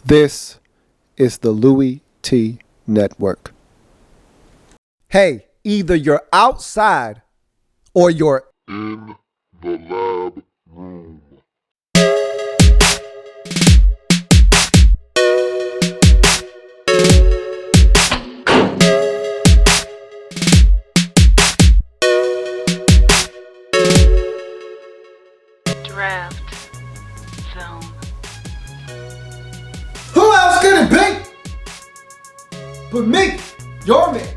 This is the Louie T Network. Hey, either you're outside or you're in the lab room. Draft zone. Who else could it be but me, your man,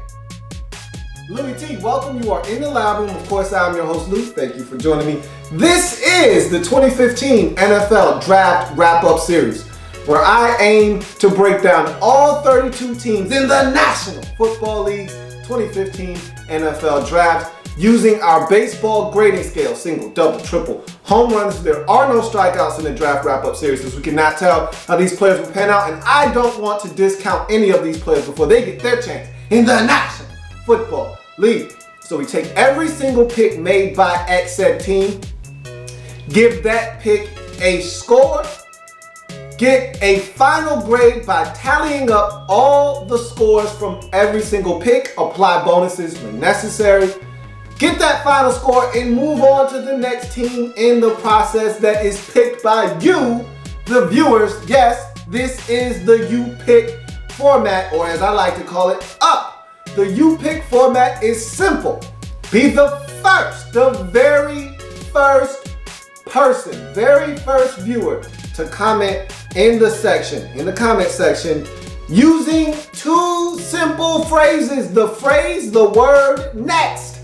Louie T? Welcome. You are in the lab room. Of course, I'm your host, Lou. Thank you for joining me. This is the 2015 NFL Draft Wrap-Up Series, where I aim to break down all 32 teams in the National Football League's 2015 NFL Draft using our baseball grading scale: single, double, triple, home runs. There are no strikeouts in the Draft Wrap-Up Series, because we cannot tell how these players will pan out, and I don't want to discount any of these players before they get their chance in the National Football League. So we take every single pick made by X said team, give that pick a score, get a final grade by tallying up all the scores from every single pick, apply bonuses when necessary, get that final score, and move on to the next team in the process that is picked by you, the viewers. Yes, this is the You Pick format, or as I like to call it, up. The You Pick format is simple. Be the very first person, very first viewer to comment in the comment section, using two simple phrases. The word next,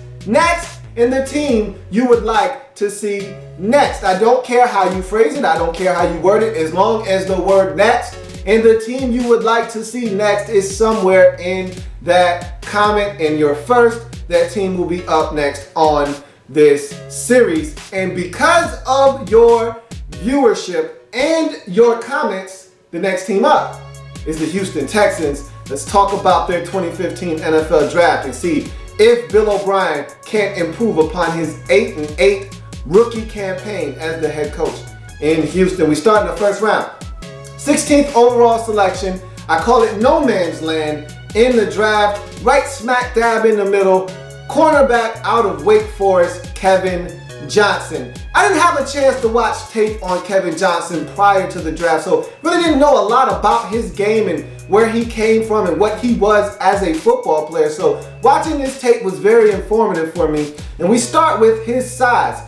and the team you would like to see next. I don't care how you phrase it. I don't care how you word it, as long as the word next and the team you would like to see next is somewhere in that comment, and you're first. That team will be up next on this series. And because of your viewership and your comments, the next team up is the Houston Texans. Let's talk about their 2015 NFL Draft and see if Bill O'Brien can't improve upon his 8-8 rookie campaign as the head coach in Houston. We start in the first round. 16th overall selection. I call it no man's land in the draft, right smack dab in the middle. Cornerback out of Wake Forest, Kevin Johnson. I didn't have a chance to watch tape on Kevin Johnson prior to the draft, so really didn't know a lot about his game and where he came from and what he was as a football player. So watching this tape was very informative for me. And we start with his size.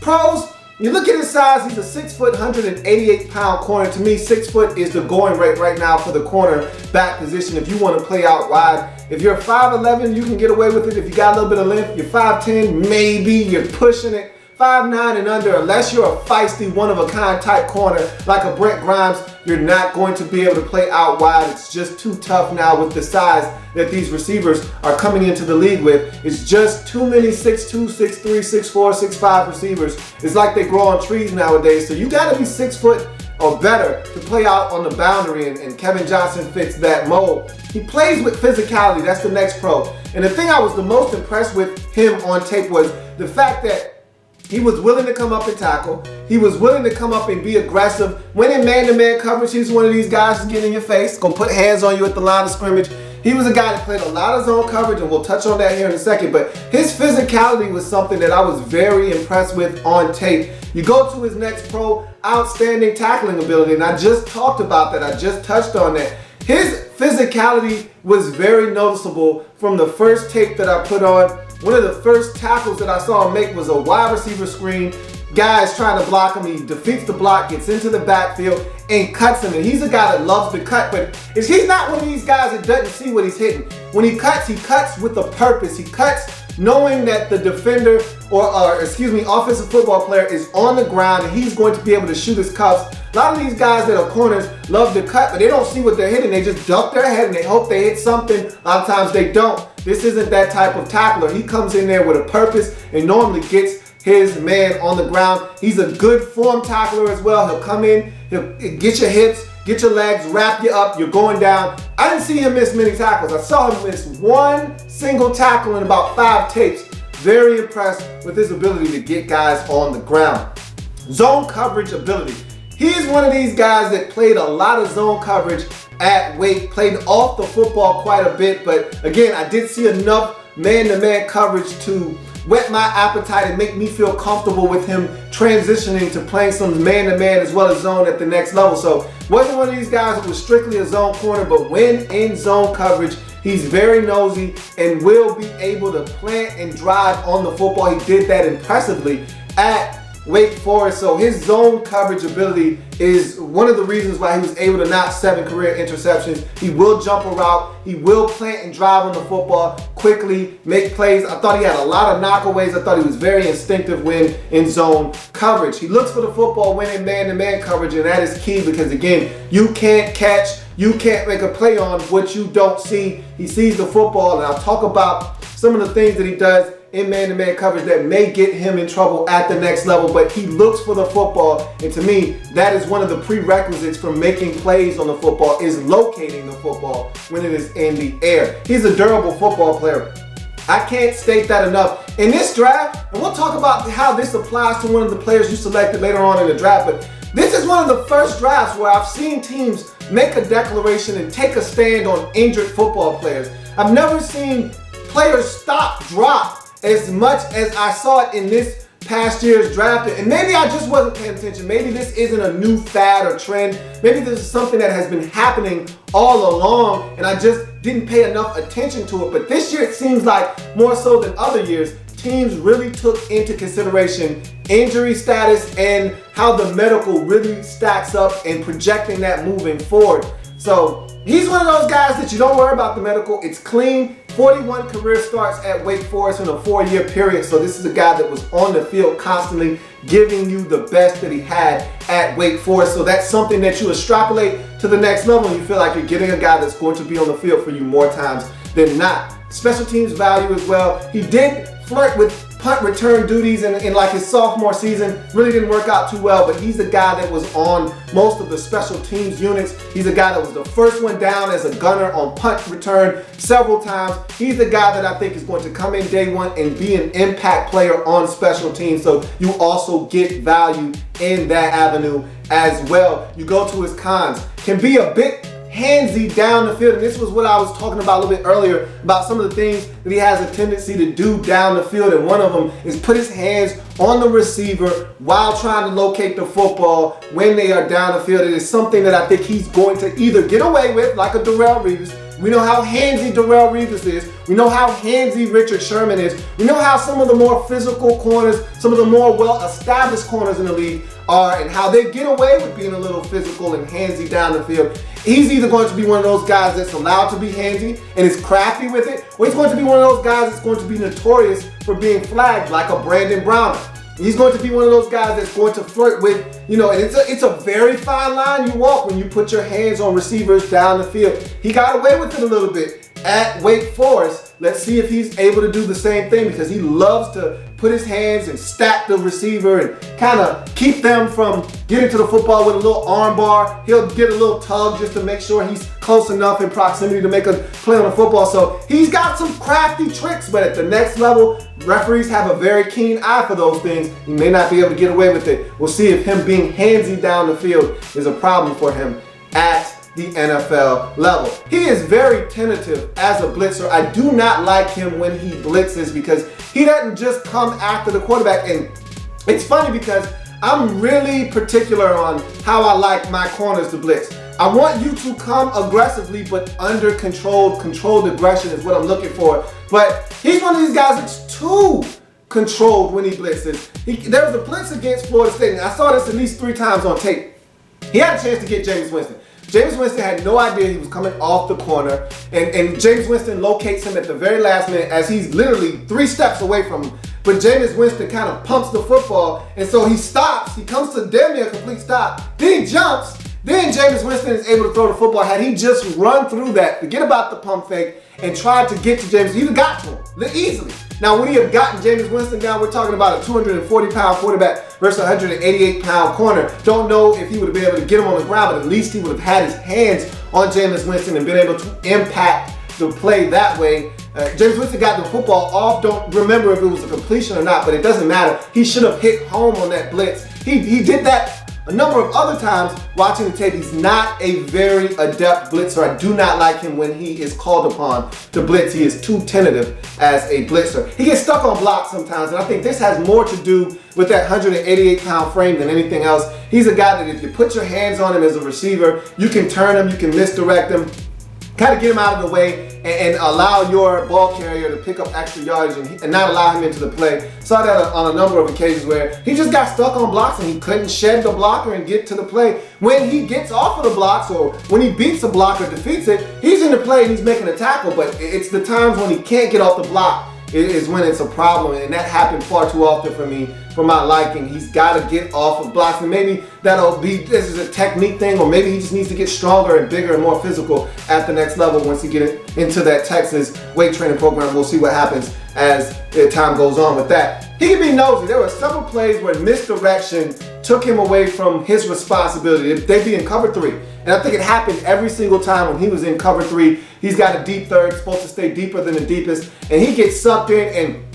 Pros, you look at his size, he's a 6 foot, 188 pound corner. To me, 6 foot is the going rate right now for the corner back position if you want to play out wide. If you're 5'11", you can get away with it. If you got a little bit of length, you're 5'10", maybe you're pushing it. 5'9" and under, unless you're a feisty, one-of-a-kind type corner like a Brent Grimes, you're not going to be able to play out wide. It's just too tough now with the size that these receivers are coming into the league with. It's just too many 6'2", 6'3", 6'4", 6'5 receivers. It's like they grow on trees nowadays. So you got to be 6 foot or better to play out on the boundary, and Kevin Johnson fits that mold. He plays with physicality. That's the next pro. And the thing I was the most impressed with him on tape was the fact that he was willing to come up and tackle. He was willing to come up and be aggressive. When in man-to-man coverage, he's one of these guys who's getting in your face, gonna put hands on you at the line of scrimmage. He was a guy that played a lot of zone coverage, and we'll touch on that here in a second. But his physicality was something that I was very impressed with on tape. You go to his next pro, outstanding tackling ability, and I just talked about that. I just touched on that. His physicality was very noticeable from the first tape that I put on. One of the first tackles that I saw him make was a wide receiver screen. Guy's trying to block him. He defeats the block, gets into the backfield, and cuts him. And he's a guy that loves to cut, but he's not one of these guys that doesn't see what he's hitting. When he cuts with a purpose. He cuts knowing that the defender or offensive football player is on the ground and he's going to be able to shoot his cuffs. A lot of these guys that are corners love to cut, but they don't see what they're hitting. They just duck their head and they hope they hit something. A lot of times they don't. This isn't that type of tackler. He comes in there with a purpose and normally gets his man on the ground. He's a good form tackler as well. He'll come in, he'll get your hips, get your legs, wrap you up, you're going down. I didn't see him miss many tackles. I saw him miss one single tackle in about 5 tapes. Very impressed with his ability to get guys on the ground. Zone coverage ability. He's one of these guys that played a lot of zone coverage at Wake, played off the football quite a bit, but again, I did see enough man-to-man coverage to whet my appetite and make me feel comfortable with him transitioning to playing some man-to-man as well as zone at the next level. So wasn't one of these guys who was strictly a zone corner, but when in zone coverage, he's very nosy and will be able to plant and drive on the football. He did that impressively at Wake Forest. So his zone coverage ability is one of the reasons why he was able to notch 7 career interceptions. He will jump a route. He will plant and drive on the football quickly, make plays. I thought he had a lot of knockaways. I thought he was very instinctive when in zone coverage. He looks for the football when in man-to-man coverage, and that is key because, again, you can't catch, you can't make a play on what you don't see. He sees the football, and I'll talk about some of the things that he does in man-to-man coverage that may get him in trouble at the next level, but he looks for the football, and to me, that is one of the prerequisites for making plays on the football, is locating the football when it is in the air. He's a durable football player. I can't state that enough. In this draft, and we'll talk about how this applies to one of the players you selected later on in the draft, but this is one of the first drafts where I've seen teams make a declaration and take a stand on injured football players. I've never seen players stop, drop, as much as I saw it in this past year's draft. And maybe I just wasn't paying attention. Maybe this isn't a new fad or trend. Maybe this is something that has been happening all along and I just didn't pay enough attention to it. But this year it seems like more so than other years, teams really took into consideration injury status and how the medical really stacks up and projecting that moving forward. So he's one of those guys that you don't worry about the medical. It's clean. 41 career starts at Wake Forest in a 4-year period. So this is a guy that was on the field constantly giving you the best that he had at Wake Forest. So that's something that you extrapolate to the next level and you feel like you're getting a guy that's going to be on the field for you more times than not. Special teams value as well. He did flirt with punt return duties in like his sophomore season. Really didn't work out too well, but he's the guy that was on most of the special teams units. He's a guy that was the first one down as a gunner on punt return several times. He's the guy that I think is going to come in day one and be an impact player on special teams. So you also get value in that avenue as well. You go to his cons. Can be a bit handsy down the field, and this was what I was talking about a little bit earlier about some of the things that he has a tendency to do down the field, and one of them is put his hands on the receiver while trying to locate the football when they are down the field. It is something that I think he's going to either get away with, like a Darrelle Revis. We know how handsy Darrelle Revis is. We know how handsy Richard Sherman is. We know how some of the more physical corners, some of the more well-established corners in the league are, and how they get away with being a little physical and handsy down the field. He's either going to be one of those guys that's allowed to be handsy and is crafty with it, or he's going to be one of those guys that's going to be notorious for being flagged, like a Brandon Browner. He's going to be one of those guys that's going to flirt with, and it's a very fine line you walk when you put your hands on receivers down the field. He got away with it a little bit at Wake Forest. Let's see if he's able to do the same thing, because he loves to put his hands and stack the receiver and kind of keep them from getting to the football with a little arm bar. He'll get a little tug just to make sure he's close enough in proximity to make a play on the football. So he's got some crafty tricks, but at the next level, referees have a very keen eye for those things. He may not be able to get away with it. We'll see if him being handsy down the field is a problem for him at the NFL level. He is very tentative as a blitzer. I do not like him when he blitzes because he doesn't just come after the quarterback. And it's funny because I'm really particular on how I like my corners to blitz. I want you to come aggressively, but under controlled aggression is what I'm looking for. But he's one of these guys that's too controlled when he blitzes. There was a blitz against Florida State, and I saw this at least 3 times on tape. He had a chance to get Jameis Winston. Jameis Winston had no idea he was coming off the corner, and Jameis Winston locates him at the very last minute as he's literally 3 steps away from him. But Jameis Winston kind of pumps the football, and so he stops. He comes to damn near a complete stop. Then he jumps. Then Jameis Winston is able to throw the football. Had he just run through that, forget about the pump fake, and tried to get to Jameis, he'd have got to him easily. Now, would he have gotten Jameis Winston down? We're talking about a 240-pound quarterback versus a 188-pound corner. Don't know if he would have been able to get him on the ground, but at least he would have had his hands on Jameis Winston and been able to impact the play that way. Jameis Winston got the football off. Don't remember if it was a completion or not, but it doesn't matter. He should have hit home on that blitz. He did that A number of other times watching the tape, he's not a very adept blitzer. I do not like him when he is called upon to blitz. He is too tentative as a blitzer. He gets stuck on blocks sometimes, and I think this has more to do with that 188-pound frame than anything else. He's a guy that if you put your hands on him as a receiver, you can turn him, you can misdirect him, kind of get him out of the way and allow your ball carrier to pick up extra yardage and not allow him into the play. Saw that on a number of occasions where he just got stuck on blocks and he couldn't shed the blocker and get to the play. When he gets off of the blocks or when he beats a blocker, defeats it, he's in the play and he's making a tackle, but it's the times when he can't get off the block is when it's a problem, and that happened far too often for me, for my liking. He's got to get off of blocks, and maybe this is a technique thing, or maybe he just needs to get stronger and bigger and more physical at the next level once he gets into that Texas weight training program. We'll see what happens as time goes on with that. He can be nosy. There were several plays where misdirection took him away from his responsibility. They'd be in cover 3. And I think it happened every single time when he was in cover 3. He's got a deep third, supposed to stay deeper than the deepest, and he gets sucked in, and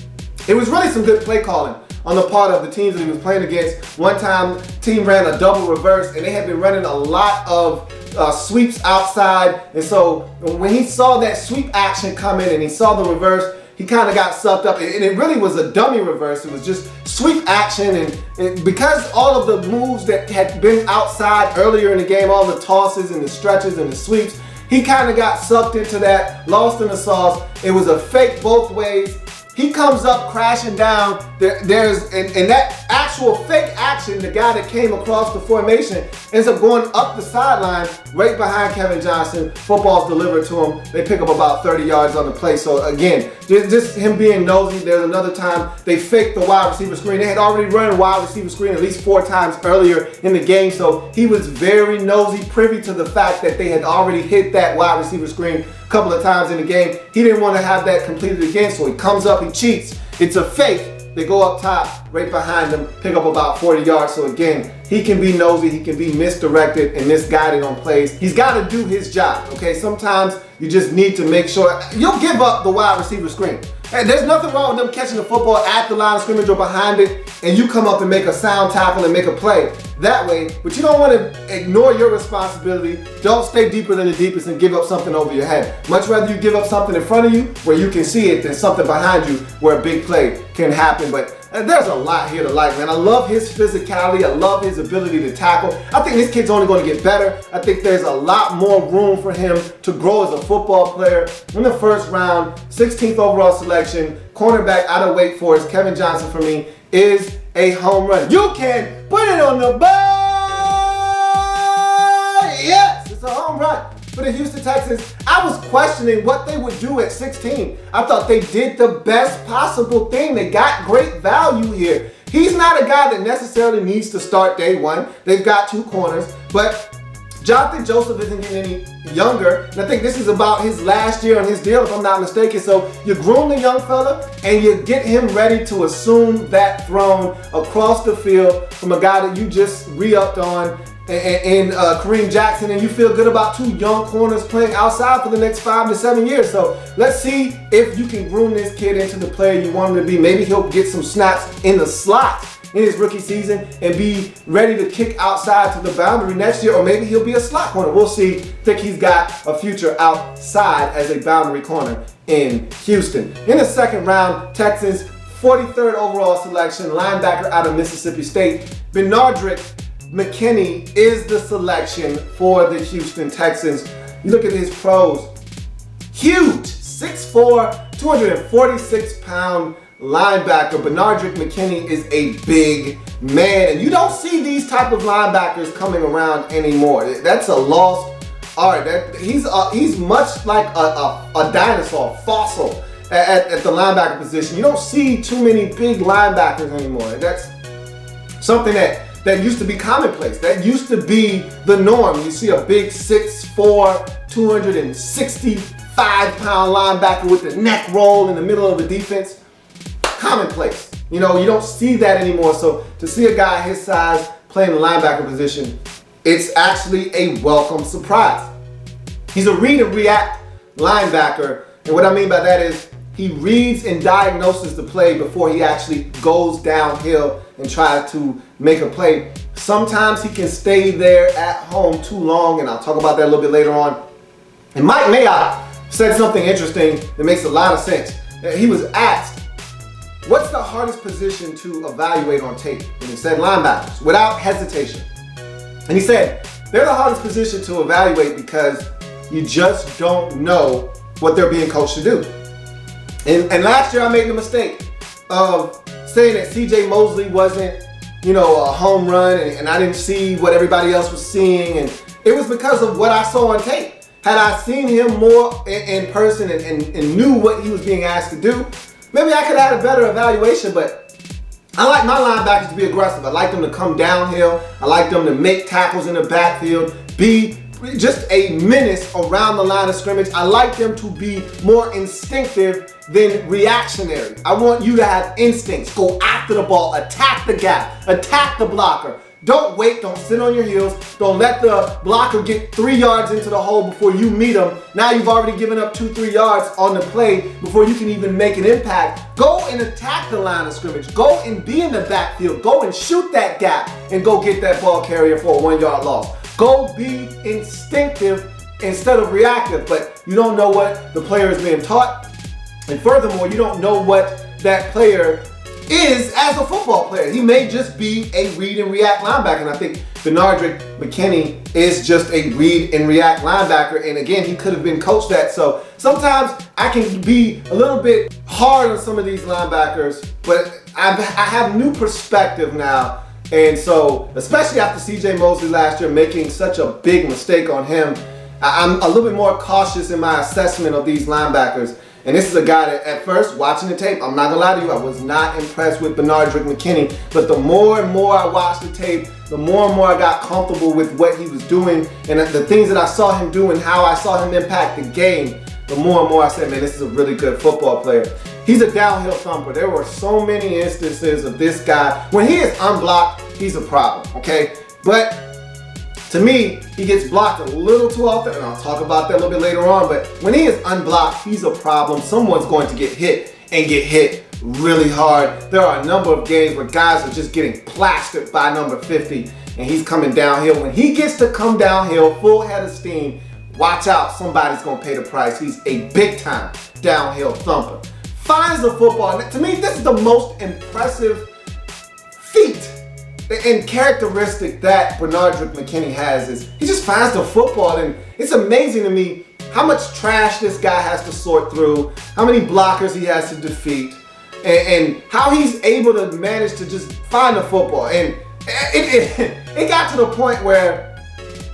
it was really some good play calling on the part of the teams that he was playing against. One time, team ran a double reverse, and they had been running a lot of sweeps outside, and so when he saw that sweep action come in and he saw the reverse, he kind of got sucked up, and it really was a dummy reverse. It was just sweep action, and because all of the moves that had been outside earlier in the game, all the tosses and the stretches and the sweeps, he kind of got sucked into that, lost in the sauce. It was a fake both ways. He comes up crashing down. There's in that actual fake action, the guy that came across the formation ends up going up the sideline right behind Kevin Johnson. Football's delivered to him. They pick up about 30 yards on the play. So again, just him being nosy. There's another time they faked the wide receiver screen. They had already run wide receiver screen at least 4 times earlier in the game. So he was very nosy, privy to the fact that they had already hit that wide receiver screen a couple of times in the game. He didn't want to have that completed again, so he comes up, he cheats. It's a fake. They go up top, right behind him, pick up about 40 yards. So again, he can be nosy, he can be misdirected and misguided on plays. He's got to do his job, okay? Sometimes you just need to make sure. You'll give up the wide receiver screen. And there's nothing wrong with them catching the football at the line of scrimmage or behind it, and you come up and make a sound tackle and make a play that way. But you don't want to ignore your responsibility. Don't stay deeper than the deepest and give up something over your head. Much rather you give up something in front of you where you can see it than something behind you where a big play can happen. But there's a lot here to like, man. I love his physicality. I love his ability to tackle. I think this kid's only going to get better. I think there's a lot more room for him to grow as a football player. In the first round, 16th overall selection, cornerback out of Wake Forest, Kevin Johnson for me is a home run. You can put it on the board. Yes, it's a home run for the Houston Texans. I was questioning what they would do at 16. I thought they did the best possible thing. They got great value here. He's not a guy that necessarily needs to start day one. They've got 2 corners, but Jonathan Joseph isn't getting any younger, and I think this is about his last year on his deal, if I'm not mistaken. So you groom the young fella, and you get him ready to assume that throne across the field from a guy that you just re-upped on and Kareem Jackson, and you feel good about 2 young corners playing outside for the next 5 to 7 years. So let's see if you can groom this kid into the player you want him to be. Maybe he'll get some snaps in the slot in his rookie season and be ready to kick outside to the boundary next year, or maybe he'll be a slot corner. We'll see. Think he's got a future outside as a boundary corner in Houston. In the second round, Texans 43rd overall selection, linebacker out of Mississippi State, Benardrick McKinney is the selection for the Houston Texans. You look at his pros, huge, 6'4", 246-pound linebacker. Benardrick McKinney is a big man, and you don't see these type of linebackers coming around anymore. That's a lost art. He's much like a dinosaur, fossil at the linebacker position. You don't see too many big linebackers anymore. That's something that used to be commonplace. That used to be the norm. You see a big 6'4", 265-pound linebacker with the neck roll in the middle of the defense. Commonplace. You know, you don't see that anymore. So to see a guy his size playing the linebacker position, it's actually a welcome surprise. He's a read and react linebacker. And what I mean by that is he reads and diagnoses the play before he actually goes downhill and tries to make a play. Sometimes he can stay there at home too long, and I'll talk about that a little bit later on. And Mike Mayock said something interesting that makes a lot of sense. He was asked, what's the hardest position to evaluate on tape? And he said linebackers, without hesitation. And he said, they're the hardest position to evaluate because you just don't know what they're being coached to do. And last year I made the mistake of saying that C.J. Mosley wasn't, a home run, and I didn't see what everybody else was seeing, and it was because of what I saw on tape. Had I seen him more in person and knew what he was being asked to do, maybe I could have had a better evaluation, but I like my linebackers to be aggressive. I like them to come downhill. I like them to make tackles in the backfield, be just a menace around the line of scrimmage. I like them to be more instinctive than reactionary. I want you to have instincts. Go after the ball, attack the gap, attack the blocker. Don't wait, don't sit on your heels. Don't let the blocker get 3 yards into the hole before you meet him. Now you've already given up 2-3 yards on the play before you can even make an impact. Go and attack the line of scrimmage. Go and be in the backfield. Go and shoot that gap and go get that ball carrier for a 1-yard loss. Go be instinctive instead of reactive, but you don't know what the player is being taught. And furthermore, you don't know what that player is as a football player. He may just be a read and react linebacker. And I think Benardrick McKinney is just a read and react linebacker. And again, he could have been coached that. So sometimes I can be a little bit hard on some of these linebackers, but I have new perspective now. And so, especially after C.J. Mosley last year making such a big mistake on him, I'm a little bit more cautious in my assessment of these linebackers. And this is a guy that at first, watching the tape, I'm not gonna lie to you, I was not impressed with Benardrick McKinney. But the more and more I watched the tape, the more and more I got comfortable with what he was doing and the things that I saw him do and how I saw him impact the game, the more and more I said, man, this is a really good football player. He's a downhill thumper. There were so many instances of this guy. When he is unblocked, he's a problem, okay? But to me, he gets blocked a little too often, and I'll talk about that a little bit later on, but when he is unblocked, he's a problem. Someone's going to get hit and get hit really hard. There are a number of games where guys are just getting plastered by number 50, and he's coming downhill. When he gets to come downhill, full head of steam, watch out, somebody's gonna pay the price. He's a big time downhill thumper. Finds the football, and to me, this is the most impressive feat and characteristic that Benardrick McKinney has is he just finds the football, and it's amazing to me how much trash this guy has to sort through, how many blockers he has to defeat, and how he's able to manage to just find the football. And it got to the point where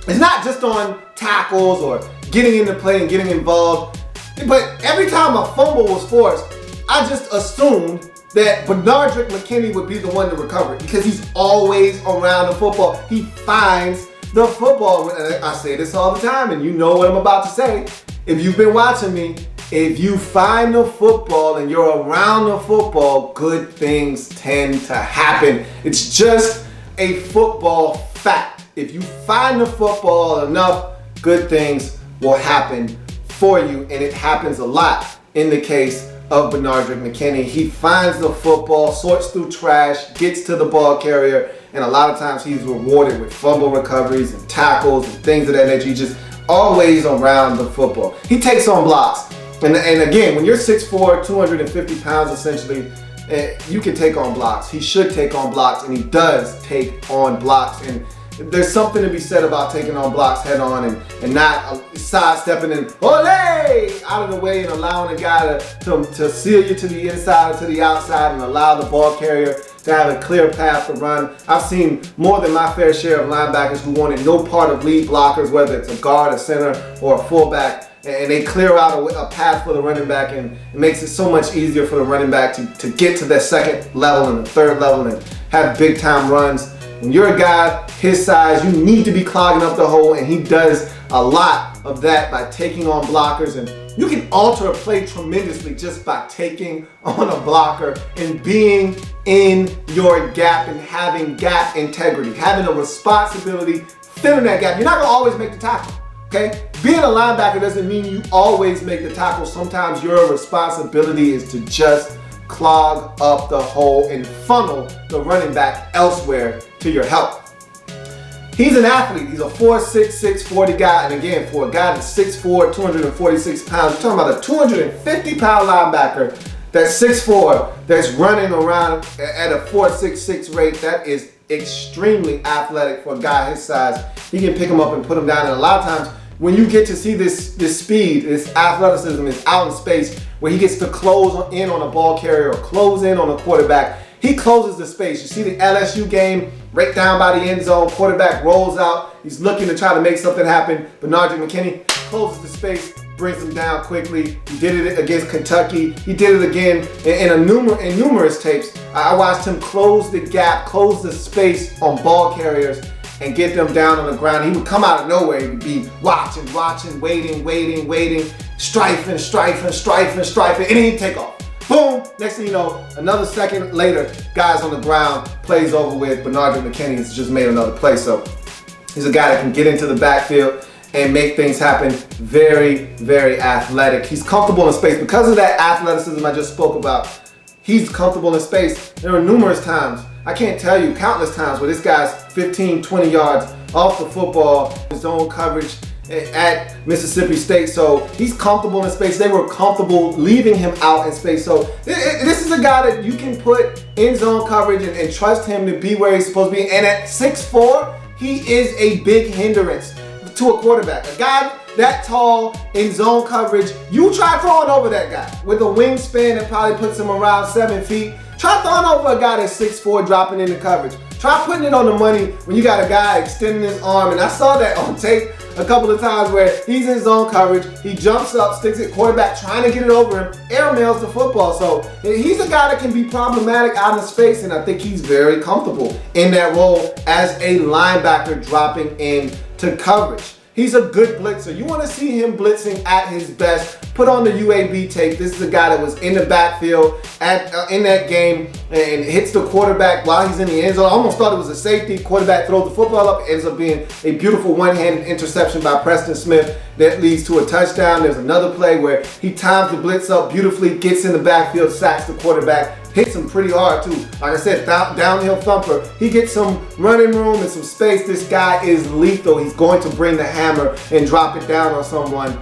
it's not just on tackles or getting into play and getting involved, but every time a fumble was forced, I just assumed that Benardrick McKinney would be the one to recover it because he's always around the football. He finds the football. I say this all the time, and you know what I'm about to say. If you've been watching me, if you find the football and you're around the football, good things tend to happen. It's just a football fact. If you find the football enough, good things will happen for you, and it happens a lot in the case of Benardrick McKinney. He finds the football, sorts through trash, gets to the ball carrier, and a lot of times he's rewarded with fumble recoveries and tackles and things of that nature. He's just always around the football. He takes on blocks. And again, when you're 6'4", 250 pounds essentially, you can take on blocks. He should take on blocks, and he does take on blocks. And there's something to be said about taking on blocks head on and not sidestepping and ole out of the way and allowing a guy to seal you to the inside or to the outside and allow the ball carrier to have a clear path to run. I've seen more than my fair share of linebackers who wanted no part of lead blockers, whether it's a guard, a center, or a fullback, and they clear out a path for the running back, and it makes it so much easier for the running back to get to that second level and the third level and have big time runs. When you're a guy his size, you need to be clogging up the hole, and he does a lot of that by taking on blockers. And you can alter a play tremendously just by taking on a blocker and being in your gap and having gap integrity, having a responsibility, filling that gap. You're not gonna always make the tackle, okay? Being a linebacker doesn't mean you always make the tackle. Sometimes your responsibility is to just clog up the hole and funnel the running back elsewhere to your help. He's an athlete. He's a 4'6", 6'40" guy. And again, for a guy that's 6'4", 246 pounds, you're talking about a 250-pound linebacker that's 6'4", that's running around at a 4.66 rate. That is extremely athletic for a guy his size. He can pick him up and put him down. And a lot of times, when you get to see this speed, this athleticism is out in space, where he gets to close in on a ball carrier or close in on a quarterback, he closes the space. You see the LSU game, right down by the end zone, quarterback rolls out, he's looking to try to make something happen. Benardrick McKinney closes the space, brings him down quickly. He did it against Kentucky. He did it again in numerous tapes. I watched him close the gap, close the space on ball carriers, and get them down on the ground. He would come out of nowhere. He would be watching, waiting, strifing, and then he'd take off. Boom! Next thing you know, another second later, guys on the ground, plays over with. Benardrick McKinney has just made another play. So he's a guy that can get into the backfield and make things happen. Very, very athletic. He's comfortable in space. Because of that athleticism I just spoke about, he's comfortable in space. There are numerous times, I can't tell you, countless times, where this guy's 15, 20 yards off the football, zone coverage at Mississippi State. So he's comfortable in space. They were comfortable leaving him out in space. So this is a guy that you can put in zone coverage and trust him to be where he's supposed to be. And at 6'4", he is a big hindrance to a quarterback. A guy that tall in zone coverage, you try throwing over that guy with a wingspan that probably puts him around 7 feet. Try throwing over a guy that's 6'4", dropping into coverage. Try putting it on the money when you got a guy extending his arm. And I saw that on tape a couple of times where he's in zone coverage, he jumps up, sticks it, quarterback trying to get it over him, airmails the football. So he's a guy that can be problematic out in space, and I think he's very comfortable in that role as a linebacker dropping into coverage. He's a good blitzer. You want to see him blitzing at his best. Put on the UAB tape. This is a guy that was in the backfield in that game and hits the quarterback while he's in the end zone. I almost thought it was a safety. Quarterback throws the football up. It ends up being a beautiful one-handed interception by Preston Smith that leads to a touchdown. There's another play where he times the blitz up beautifully, gets in the backfield, sacks the quarterback, hits him pretty hard too. Like I said, downhill thumper. He gets some running room and some space. This guy is lethal. He's going to bring the hammer and drop it down on someone.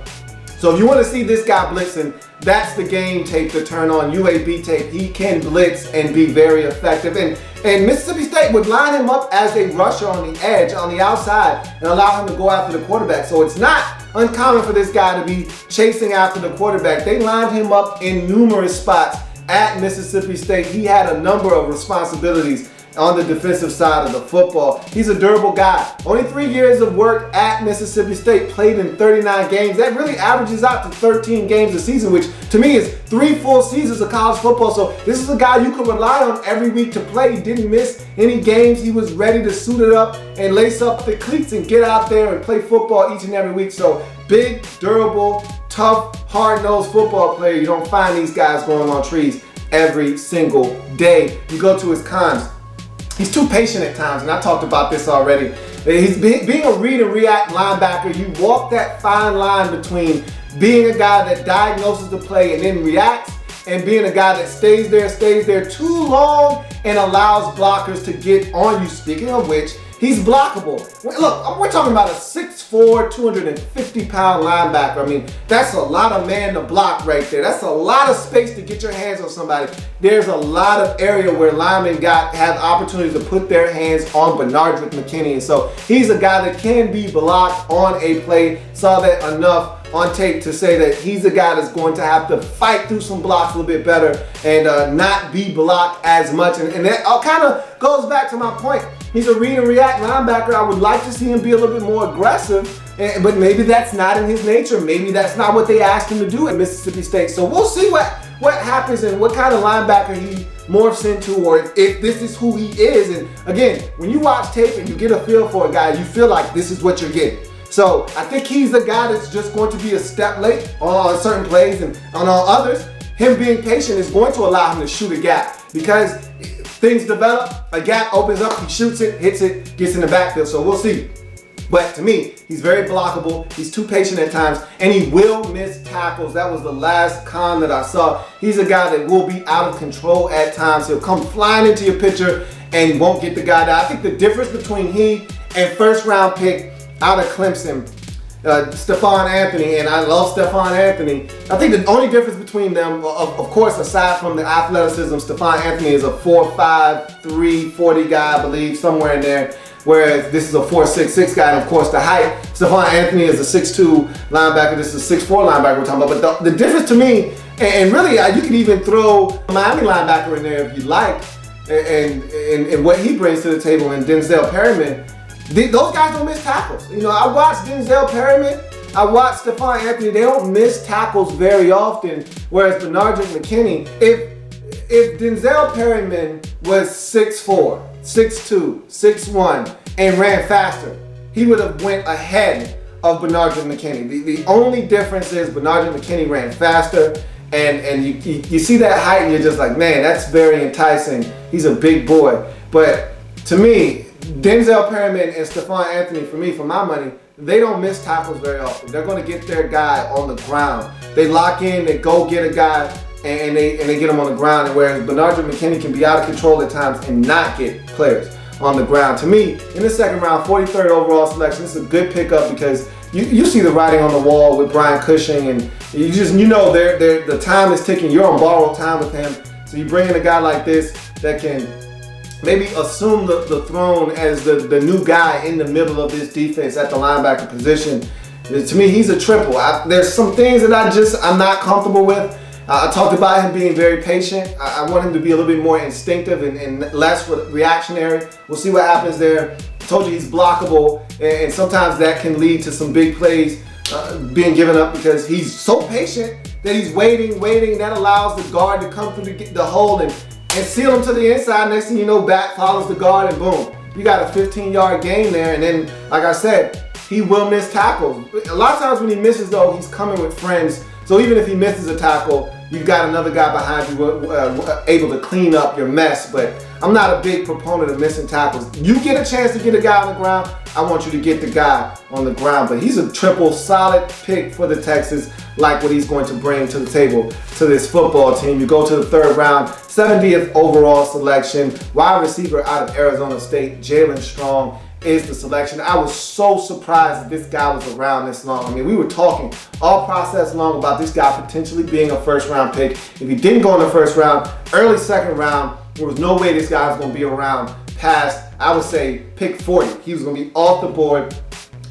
So if you want to see this guy blitzing, that's the game tape to turn on, UAB tape. He can blitz and be very effective. And Mississippi State would line him up as a rusher on the edge, on the outside, and allow him to go after the quarterback. So it's not uncommon for this guy to be chasing after the quarterback. They lined him up in numerous spots at Mississippi State. He had a number of responsibilities on the defensive side of the football. He's a durable guy. Only 3 years of work at Mississippi State, played in 39 games. That really averages out to 13 games a season, which to me is 3 full seasons of college football. So this is a guy you can rely on every week to play. He didn't miss any games. He was ready to suit it up and lace up the cleats and get out there and play football each and every week. So big, durable, tough, hard-nosed football player. You don't find these guys going on trees every single day. You go to his cons. He's too patient at times, and I talked about this already. He's being a read and react linebacker. You walk that fine line between being a guy that diagnoses the play and then reacts, and being a guy that stays there too long and allows blockers to get on you. Speaking of which, he's blockable. Look, we're talking about a 6'4", 250-pound linebacker. I mean, that's a lot of man to block right there. That's a lot of space to get your hands on somebody. There's a lot of area where linemen have opportunities to put their hands on Benardrick McKinney. And so he's a guy that can be blocked on a play. Saw that enough on tape to say that he's a guy that's going to have to fight through some blocks a little bit better and not be blocked as much. And that kind of goes back to my point. He's a read and react linebacker. I would like to see him be a little bit more aggressive, but maybe that's not in his nature. Maybe that's not what they asked him to do at Mississippi State. So we'll see what happens and what kind of linebacker he morphs into, or if this is who he is. And again, when you watch tape and you get a feel for a guy, you feel like this is what you're getting. So I think he's the guy that's just going to be a step late on certain plays, and on others, him being patient is going to allow him to shoot a gap, because things develop, a gap opens up, he shoots it, hits it, gets in the backfield. So we'll see. But to me, he's very blockable. He's too patient at times, and he will miss tackles. That was the last con that I saw. He's a guy that will be out of control at times. He'll come flying into your picture and won't get the guy down. I think the difference between he and first round pick out of Clemson, Stephon Anthony, and I love Stephon Anthony. I think the only difference between them, of course, aside from the athleticism, Stephon Anthony is a 4'5", 340 guy, I believe, somewhere in there. Whereas this is a 4'6" guy, and of course the height. Stephon Anthony is a 6'2" linebacker. This is a 6'4" linebacker we're talking about. But the difference to me, and really you can even throw a Miami linebacker in there if you like, and what he brings to the table, and Denzel Perryman. Those guys don't miss tackles. You know, I watched Denzel Perryman, I watched Stephon Anthony. They don't miss tackles very often. Whereas Benardrick McKinney, if Denzel Perryman was 6'4", 6'2", 6'1", and ran faster, he would have went ahead of Benardrick McKinney. The only difference is Benardrick McKinney ran faster, and you see that height and you're just like, man, that's very enticing. He's a big boy. But to me, Denzel Perryman and Stephon Anthony, for me, for my money, they don't miss tackles very often. They're going to get their guy on the ground. They lock in, they go get a guy, and they get him on the ground. And whereas Benardrick McKinney can be out of control at times and not get players on the ground. To me, in the second round, 43rd overall selection, this is a good pickup because you see the writing on the wall with Brian Cushing, and you know the time is ticking. You're on borrowed time with him. So you bring in a guy like this that can maybe assume the throne as the new guy in the middle of this defense at the linebacker position. To me, he's a triple. There's some things that I'm not comfortable with. I talked about him being very patient. I want him to be a little bit more instinctive and less reactionary. We'll see what happens there. I told you he's blockable, and sometimes that can lead to some big plays being given up because he's so patient that he's waiting. That allows the guard to come through the hole and seal him to the inside. Next thing you know, back follows the guard, and boom, you got a 15-yard gain there. And then, like I said, he will miss tackles. A lot of times when he misses, though, he's coming with friends. So even if he misses a tackle, you've got another guy behind you able to clean up your mess. But I'm not a big proponent of missing tackles. You get a chance to get a guy on the ground, I want you to get the guy on the ground. But he's a triple solid pick for the Texans, like what he's going to bring to the table to this football team. You go to the third round, 70th overall selection, wide receiver out of Arizona State, Jaylen Strong is the selection. I was so surprised that this guy was around this long. I mean, we were talking all process long about this guy potentially being a first round pick. If he didn't go in the first round, early second round, there was no way this guy was going to be around past, I would say, pick 40. He was going to be off the board.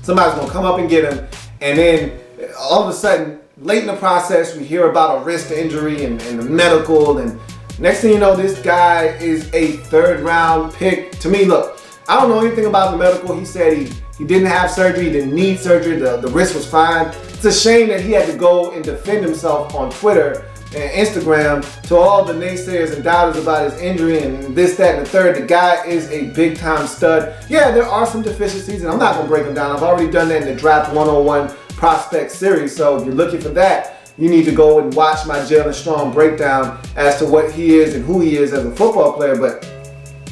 Somebody's going to come up and get him. And then all of a sudden, late in the process, we hear about a wrist injury and the medical. And next thing you know, this guy is a third round pick. To me, look, I don't know anything about the medical. He said he didn't have surgery, he didn't need surgery, the wrist was fine. It's a shame that he had to go and defend himself on Twitter and Instagram to all the naysayers and doubters about his injury and this, that, and the third. The guy is a big-time stud. Yeah, there are some deficiencies, and I'm not going to break them down. I've already done that in the Draft 101 Prospect Series, so if you're looking for that, you need to go and watch my Jaylen Strong breakdown as to what he is and who he is as a football player. But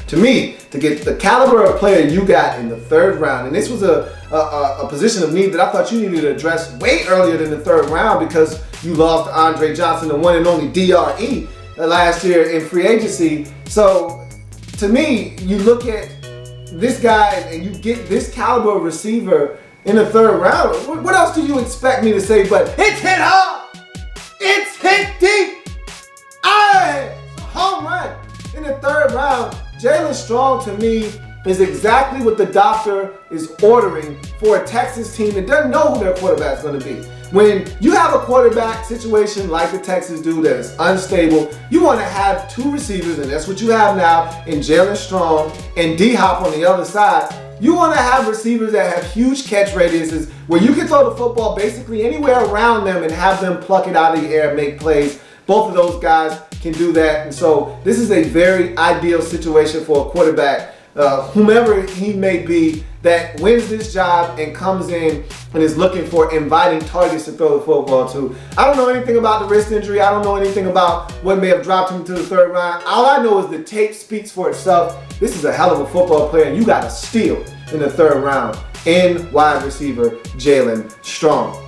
to me, to get the caliber of player you got in the third round, and this was a position of need that I thought you needed to address way earlier than the third round because you lost Andre Johnson, the one and only DRE, last year in free agency. So to me, you look at this guy and you get this caliber of receiver in the third round. What else do you expect me to say but it's hit hard, it's hit deep, home run in the third round. Jaylen Strong, to me, is exactly what the doctor is ordering for a Texas team that doesn't know who their quarterback is going to be. When you have a quarterback situation like the Texans do that is unstable, you want to have two receivers, and that's what you have now in Jaylen Strong and D-Hop on the other side. You want to have receivers that have huge catch radiuses where you can throw the football basically anywhere around them and have them pluck it out of the air and make plays. Both of those guys can do that. And so this is a very ideal situation for a quarterback, whomever he may be, that wins this job and comes in and is looking for inviting targets to throw the football to. I don't know anything about the wrist injury. I don't know anything about what may have dropped him to the third round. All I know is the tape speaks for itself. This is a hell of a football player, and you got to steal in the third round in wide receiver Jaylen Strong.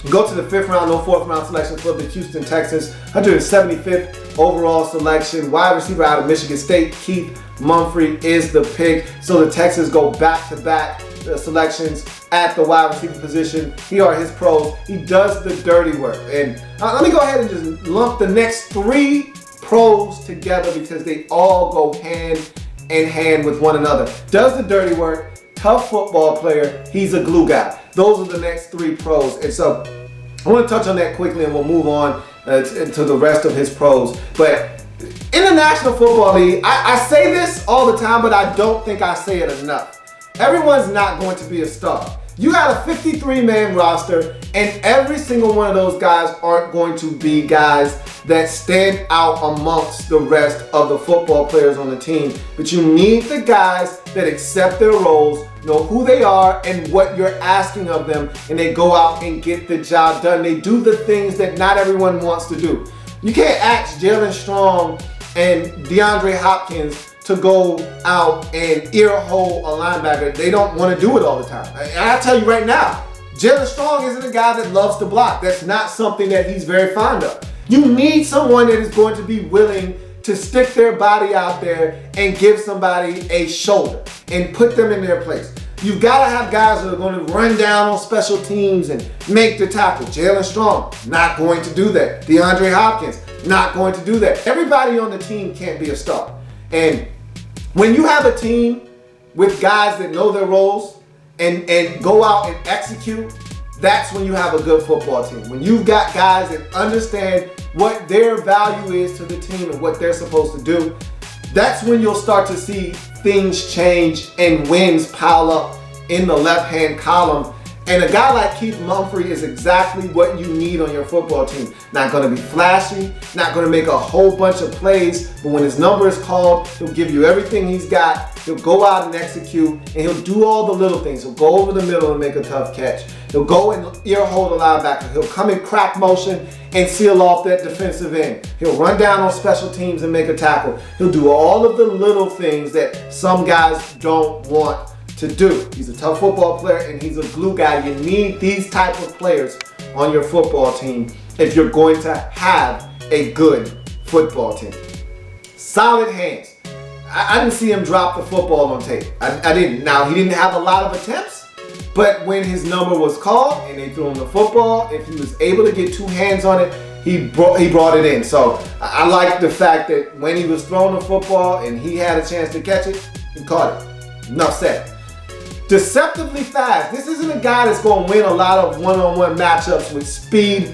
Go to the fifth round, no fourth round selection for the Houston Texans. 175th overall selection, wide receiver out of Michigan State, Keith Mumphrey is the pick. So the Texans go back-to-back selections at the wide receiver position. Here are his pros. He does the dirty work. And let me go ahead and just lump the next 3 pros together because they all go hand in hand with one another. Does the dirty work, tough football player, he's a glue guy. Those are the next 3 pros. And so I want to touch on that quickly and we'll move on to the rest of his pros. But in the National Football League, I say this all the time, but I don't think I say it enough. Everyone's not going to be a star. You got a 53-man roster, and every single one of those guys aren't going to be guys that stand out amongst the rest of the football players on the team. But you need the guys that accept their roles, know who they are and what you're asking of them, and they go out and get the job done. They do the things that not everyone wants to do. You can't ask Jaylen Strong and DeAndre Hopkins to go out and ear-hole a linebacker. They don't want to do it all the time. And I tell you right now, Jaylen Strong isn't a guy that loves to block. That's not something that he's very fond of. You need someone that is going to be willing to stick their body out there and give somebody a shoulder and put them in their place. You've got to have guys that are going to run down on special teams and make the tackle. Jaylen Strong, not going to do that. DeAndre Hopkins, not going to do that. Everybody on the team can't be a star. And when you have a team with guys that know their roles and go out and execute, that's when you have a good football team. When you've got guys that understand what their value is to the team and what they're supposed to do, that's when you'll start to see things change and wins pile up in the left-hand column. And a guy like Keith Mumphrey is exactly what you need on your football team. Not going to be flashy, not going to make a whole bunch of plays, but when his number is called, he'll give you everything he's got. He'll go out and execute, and he'll do all the little things. He'll go over the middle and make a tough catch. He'll go and ear hold a linebacker. He'll come in crack motion and seal off that defensive end. He'll run down on special teams and make a tackle. He'll do all of the little things that some guys don't want to do. He's a tough football player and he's a glue guy. You need these type of players on your football team if you're going to have a good football team. Solid hands. I didn't see him drop the football on tape. I didn't. Now, he didn't have a lot of attempts, but when his number was called and they threw him the football, if he was able to get 2 hands on it, he brought it in. So I like the fact that when he was throwing the football and he had a chance to catch it, he caught it. Enough said. Deceptively fast. This isn't a guy that's going to win a lot of one-on-one matchups with speed,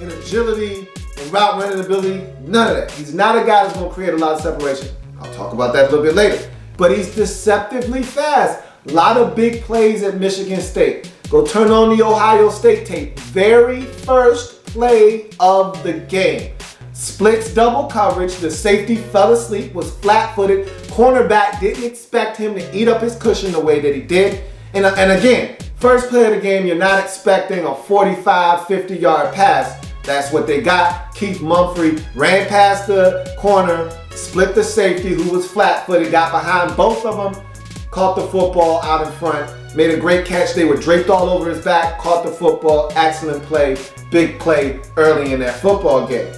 and agility, and route running ability. None of that. He's not a guy that's going to create a lot of separation. I'll talk about that a little bit later. But he's deceptively fast. A lot of big plays at Michigan State. Go turn on the Ohio State tape. Very first play of the game. Splits double coverage. The safety fell asleep, was flat-footed. Cornerback didn't expect him to eat up his cushion the way that he did. And again, first play of the game, you're not expecting a 45, 50-yard pass. That's what they got. Keith Mumphrey ran past the corner, split the safety who was flat-footed, got behind both of them, caught the football out in front, made a great catch. They were draped all over his back, caught the football, excellent play, big play early in that football game.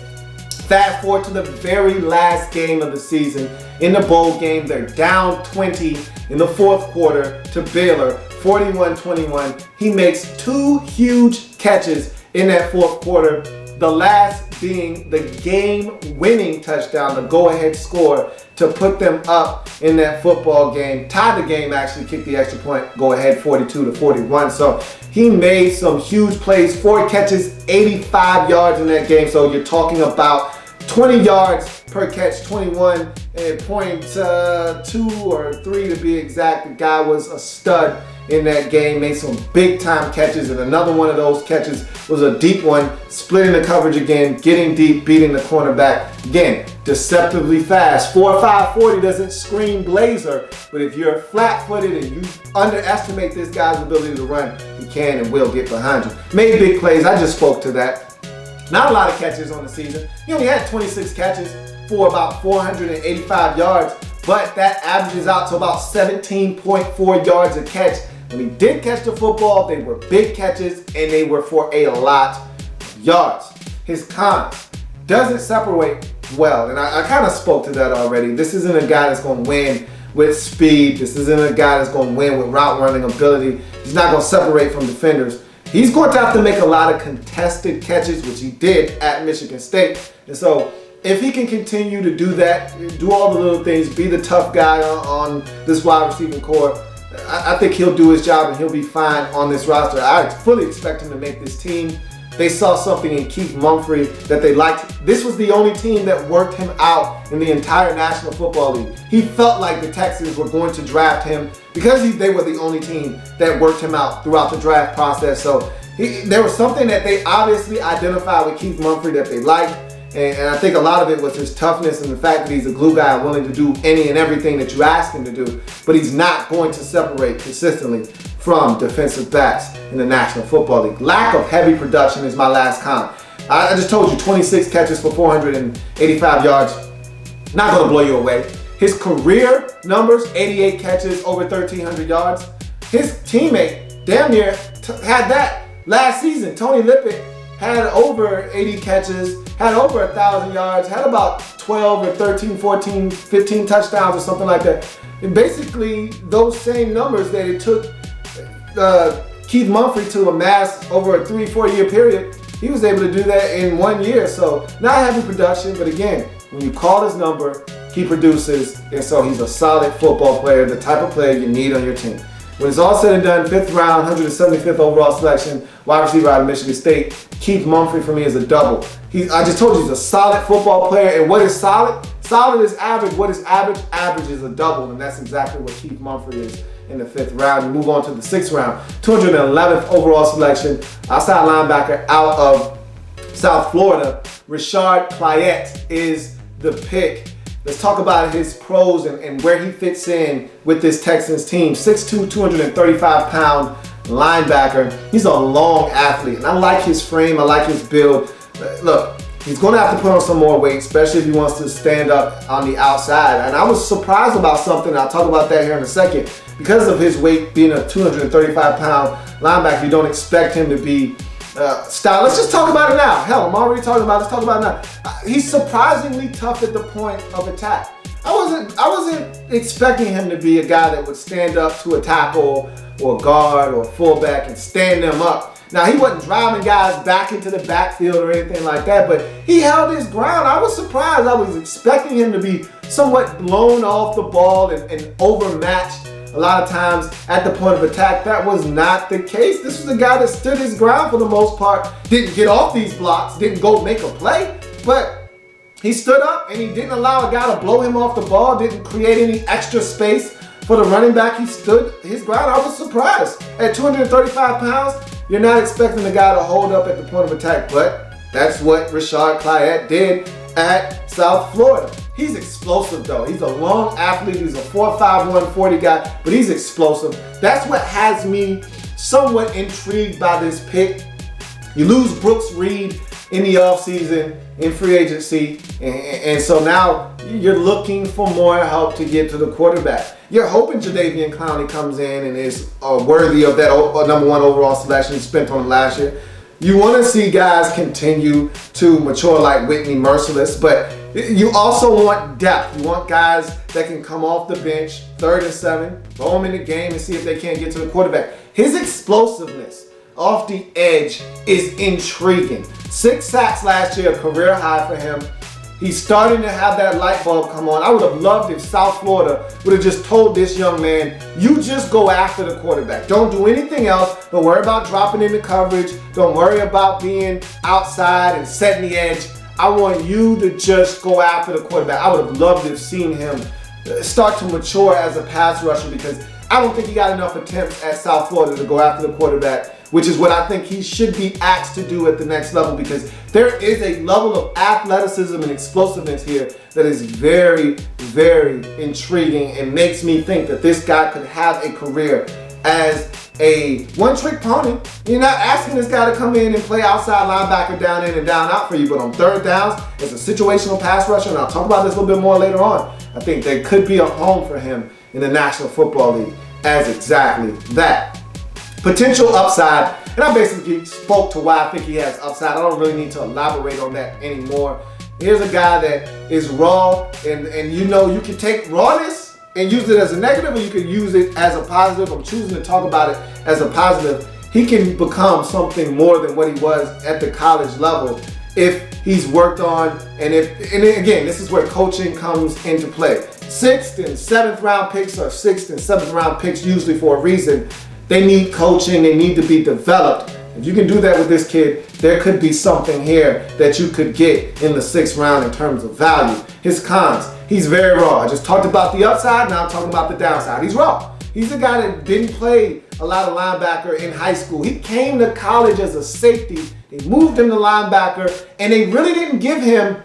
Fast forward to the very last game of the season. In the bowl game, they're down 20 in the fourth quarter to Baylor, 41-21. He makes 2 huge catches in that fourth quarter, the last being the game-winning touchdown, the go-ahead score to put them up in that football game. Tied the game, actually, kicked the extra point, go ahead 42-41. So he made some huge plays, 4 catches, 85 yards in that game. So you're talking about 20 yards per catch, 21.2 or 3 to be exact. The guy was a stud in that game, made some big time catches, and another one of those catches was a deep one, splitting the coverage again, getting deep, beating the cornerback. Again, deceptively fast. 4.5 40 doesn't scream Blazer, but if you're flat-footed and you underestimate this guy's ability to run, he can and will get behind you. Made big plays, I just spoke to that. Not a lot of catches on the season. He only had 26 catches for about 485 yards, but that averages out to about 17.4 yards a catch. When he did catch the football, they were big catches and they were for a lot of yards. His cons: doesn't separate well. And I kind of spoke to that already. This isn't a guy that's going to win with speed. This isn't a guy that's going to win with route running ability. He's not going to separate from defenders. He's going to have to make a lot of contested catches, which he did at Michigan State. And so if he can continue to do that, do all the little things, be the tough guy on this wide receiving core, I think he'll do his job and he'll be fine on this roster. I fully expect him to make this team. They saw something in Keith Mumphrey that they liked. This was the only team that worked him out in the entire National Football League. He felt like the Texans were going to draft him because they were the only team that worked him out throughout the draft process. So there was something that they obviously identified with Keith Mumphrey that they liked. And I think a lot of it was his toughness and the fact that he's a glue guy willing to do any and everything that you ask him to do. But he's not going to separate consistently from defensive backs in the National Football League. Lack of heavy production is my last comment. I just told you 26 catches for 485 yards. Not going to blow you away. His career numbers, 88 catches, over 1,300 yards. His teammate damn near had that last season. Tony Lippett had over 80 catches, had over 1,000 yards, had about 12 or 13, 14, 15 touchdowns or something like that. And basically, those same numbers that it took Keith Mumphrey to amass over a 3-4 year period, he was able to do that in 1 year. So not heavy production, but again, when you call his number, he produces, and so he's a solid football player, the type of player you need on your team. When it's all said and done, 5th round, 175th overall selection, wide receiver out of Michigan State, Keith Mumphrey for me is a double. I just told you he's a solid football player, and what is solid? Solid is average. What is average? Average is a double, and that's exactly what Keith Mumphrey is in the 5th round. You move on to the 6th round, 211th overall selection, outside linebacker out of South Florida, Rashad Cliett is the pick. Let's talk about his pros and where he fits in with this Texans team. 6'2", 235-pound linebacker. He's a long athlete, and I like his frame. I like his build. Look, he's going to have to put on some more weight, especially if he wants to stand up on the outside. And I was surprised about something. I'll talk about that here in a second. Because of his weight being a 235-pound linebacker, you don't expect him to be style. Let's just talk about it now. Hell, I'm already talking about it. Let's talk about it now. He's surprisingly tough at the point of attack. I wasn't expecting him to be a guy that would stand up to a tackle or a guard or a fullback and stand them up. Now, he wasn't driving guys back into the backfield or anything like that, but he held his ground. I was surprised. I was expecting him to be somewhat blown off the ball and overmatched a lot of times at the point of attack. That was not the case. This was a guy that stood his ground for the most part, didn't get off these blocks, didn't go make a play, but he stood up and he didn't allow a guy to blow him off the ball, didn't create any extra space for the running back. He stood his ground. I was surprised. At 235 pounds, you're not expecting the guy to hold up at the point of attack, but that's what Rashad Cliett did at South Florida. He's explosive though. He's a long athlete. He's a 4'5", 140 guy, but he's explosive. That's what has me somewhat intrigued by this pick. You lose Brooks Reed in the offseason, in free agency, and so now you're looking for more help to get to the quarterback. You're hoping Jadeveon Clowney comes in and is worthy of that number 1 overall selection spent on him last year. You want to see guys continue to mature like Whitney Merciless, but you also want depth. You want guys that can come off the bench, 3rd and 7, throw them in the game and see if they can't get to the quarterback. His explosiveness off the edge is intriguing. 6 sacks last year, a career high for him. He's starting to have that light bulb come on. I would have loved if South Florida would have just told this young man, you just go after the quarterback. Don't do anything else. Don't worry about dropping into coverage. Don't worry about being outside and setting the edge. I want you to just go after the quarterback. I would have loved to have seen him start to mature as a pass rusher, because I don't think he got enough attempts at South Florida to go after the quarterback, which is what I think he should be asked to do at the next level, because there is a level of athleticism and explosiveness here that is very, very intriguing and makes me think that this guy could have a career as a one-trick pony. You're not asking this guy to come in and play outside linebacker down in and down out for you, but on 3rd downs, as a situational pass rusher, and I'll talk about this a little bit more later on, I think there could be a home for him in the National Football League as exactly that. Potential upside, and I basically spoke to why I think he has upside. I don't really need to elaborate on that anymore. Here's a guy that is raw, and you know you can take rawness and use it as a negative, or you can use it as a positive. I'm choosing to talk about it as a positive. He can become something more than what he was at the college level if he's worked on, and again, this is where coaching comes into play. 6th and 7th round picks are 6th and 7th round picks usually for a reason. They need coaching, they need to be developed. If you can do that with this kid, there could be something here that you could get in the 6th round in terms of value. His cons, he's very raw. I just talked about the upside, now I'm talking about the downside. He's raw. He's a guy that didn't play a lot of linebacker in high school. He came to college as a safety. They moved him to linebacker, and they really didn't give him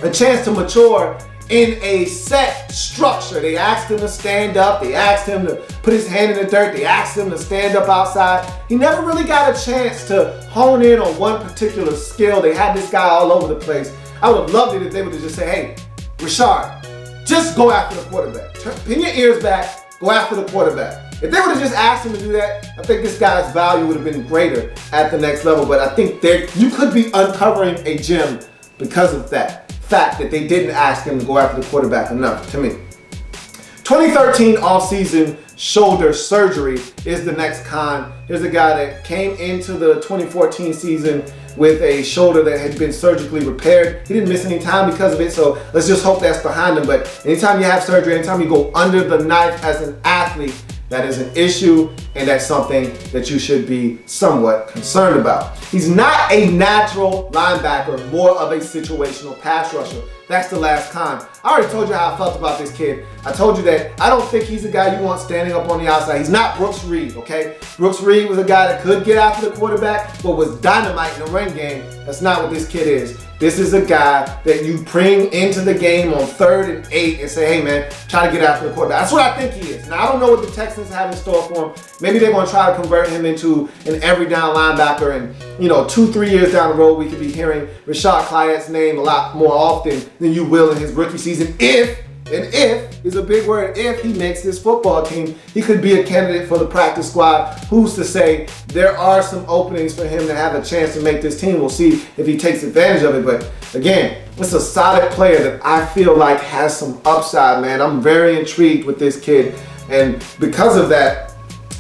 a chance to mature in a set structure. They asked him to stand up. They asked him to put his hand in the dirt. They asked him to stand up outside. He never really got a chance to hone in on one particular skill. They had this guy all over the place. I would have loved it if they would have just said, hey, Rashad, just go after the quarterback. Pin your ears back. Go after the quarterback. If they would have just asked him to do that, I think this guy's value would have been greater at the next level. But I think you could be uncovering a gem because of that fact that they didn't ask him to go after the quarterback enough, to me. 2013 offseason shoulder surgery is the next con. Here's a guy that came into the 2014 season with a shoulder that had been surgically repaired. He didn't miss any time because of it, so let's just hope that's behind him. But anytime you have surgery, anytime you go under the knife as an athlete, that is an issue, and that's something that you should be somewhat concerned about. He's not a natural linebacker, more of a situational pass rusher. That's the last con. I already told you how I felt about this kid. I told you that I don't think he's a guy you want standing up on the outside. He's not Brooks Reed, okay? Brooks Reed was a guy that could get after the quarterback, but was dynamite in the run game. That's not what this kid is. This is a guy that you bring into the game on 3rd and 8 and say, hey man, try to get after the quarterback. That's what I think he is. Now, I don't know what the Texans have in store for him. Maybe they're going to try to convert him into an every down linebacker, and 2-3 years down the road, we could be hearing Rashad Cliett's name a lot more often than you will in his rookie season. If is a big word, if he makes this football team, he could be a candidate for the practice squad. Who's to say? There are some openings for him to have a chance to make this team. We'll see if he takes advantage of it. But again, it's a solid player that I feel like has some upside, man. I'm very intrigued with this kid. And because of that,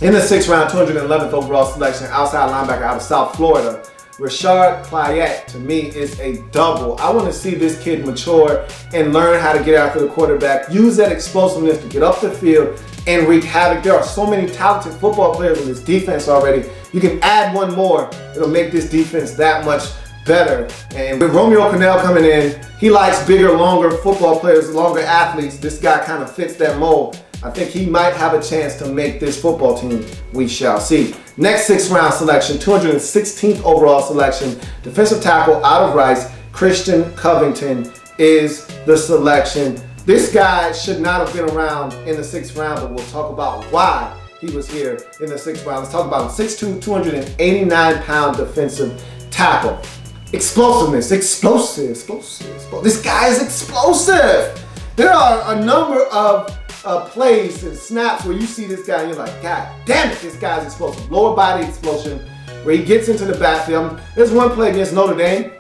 in the 6th round, 211th overall selection, outside linebacker out of South Florida, Rashad Cliett, to me, is a double. I want to see this kid mature and learn how to get after the quarterback, use that explosiveness to get up the field and wreak havoc. There are so many talented football players in this defense already. You can add one more, it'll make this defense that much better. And with Romeo Cornell coming in, he likes bigger, longer football players, longer athletes. This guy kind of fits that mold. I think he might have a chance to make this football team. We shall see. Next 6th round selection, 216th overall selection, defensive tackle out of Rice, Christian Covington is the selection. This guy should not have been around in the 6th round, but we'll talk about why he was here in the 6th round. Let's talk about him. 6'2", 289-pound defensive tackle. Explosiveness, explosive. This guy is explosive. There are a number of plays and snaps where you see this guy and you're like, God damn it, this guy's explosive. Lower body explosion, where he gets into the backfield. There's one play against Notre Dame,